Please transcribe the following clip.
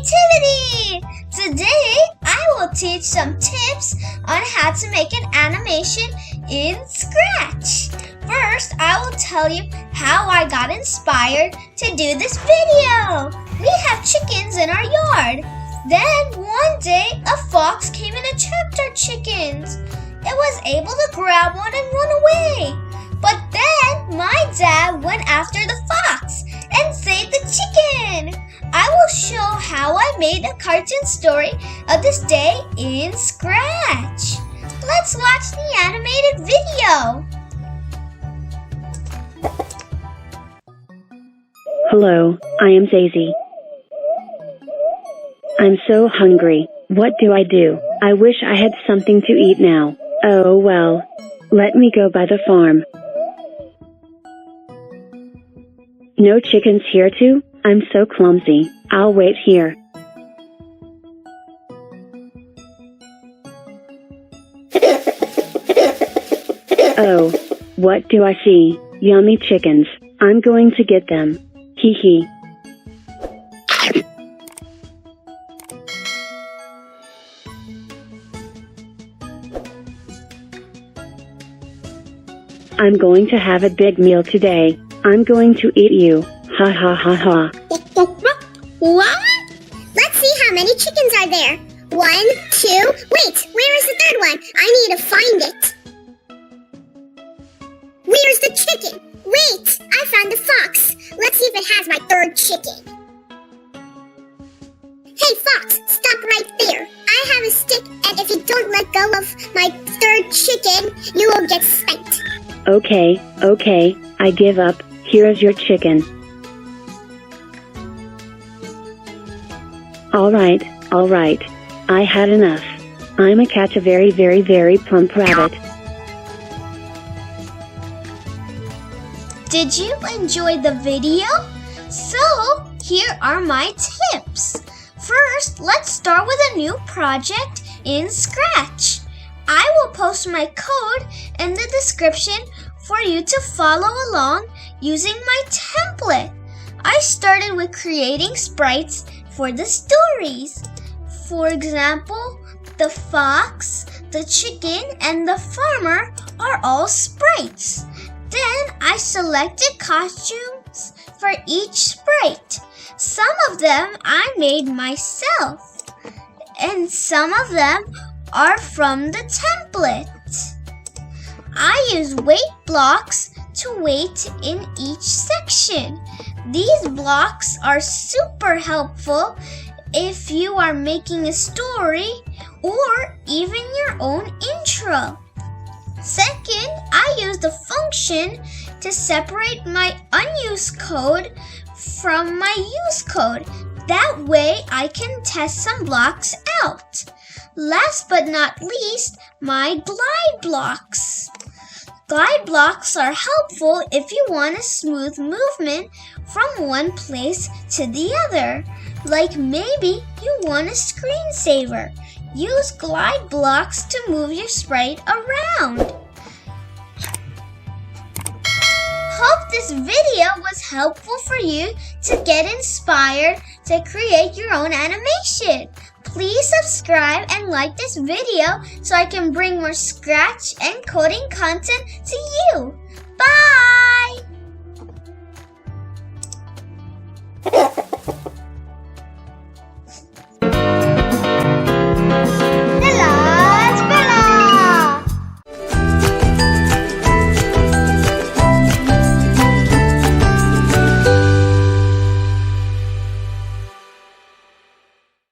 creativity! Today, I will teach some tips on how to make an animation in Scratch. First, I will tell you how I got inspired to do this video. We have chickens in our yard. Then, one day, a fox came and attacked our chickens. It was able to grab one and run away. But then, my dad went after the fox and saved the chicken. I will show how I made a cartoon story of this day in Scratch. Let's watch the animated video. Hello, I am Daisy. I'm so hungry. What do? I wish I had something to eat now. Oh well. Let me go by the farm. No chickens here too? I'm so clumsy. I'll wait here. Oh, what do I see? Yummy chickens. I'm going to get them. Hee hee. I'm going to have a big meal today. I'm going to eat you. Ha ha ha ha. What? Let's see how many chickens are there. 1, 2, wait, where is the third one? I need to find it. Where's the chicken? Wait, I found the fox. Let's see if it has my third chicken. Hey fox, stop right there. I have a stick, and if you don't let go of my third chicken, you will get spanked. Okay, I give up. Here is your chicken. Alright. I had enough. I'm a catch a very plump rabbit. Did you enjoy the video? So, here are my tips. First, let's start with a new project in Scratch. I will post my code in the description for you to follow along using my template. I started with creating sprites for the stories. For example, the fox, the chicken, and the farmer are all sprites. Then I selected costumes for each sprite. Some of them I made myself, and some of them are from the template. I use weight blocks to weight in each section. These blocks are super helpful if you are making a story or even your own intro. Second, I use the function to separate my unused code from my used code. That way I can test some blocks out. Last but not least, my glide blocks. Glide blocks are helpful if you want a smooth movement from one place to the other. Like maybe you want a screensaver. Use glide blocks to move your sprite around. Hope this video was helpful for you to get inspired to create your own animation. Please subscribe and like this video so I can bring more Scratch and coding content to you. Bye!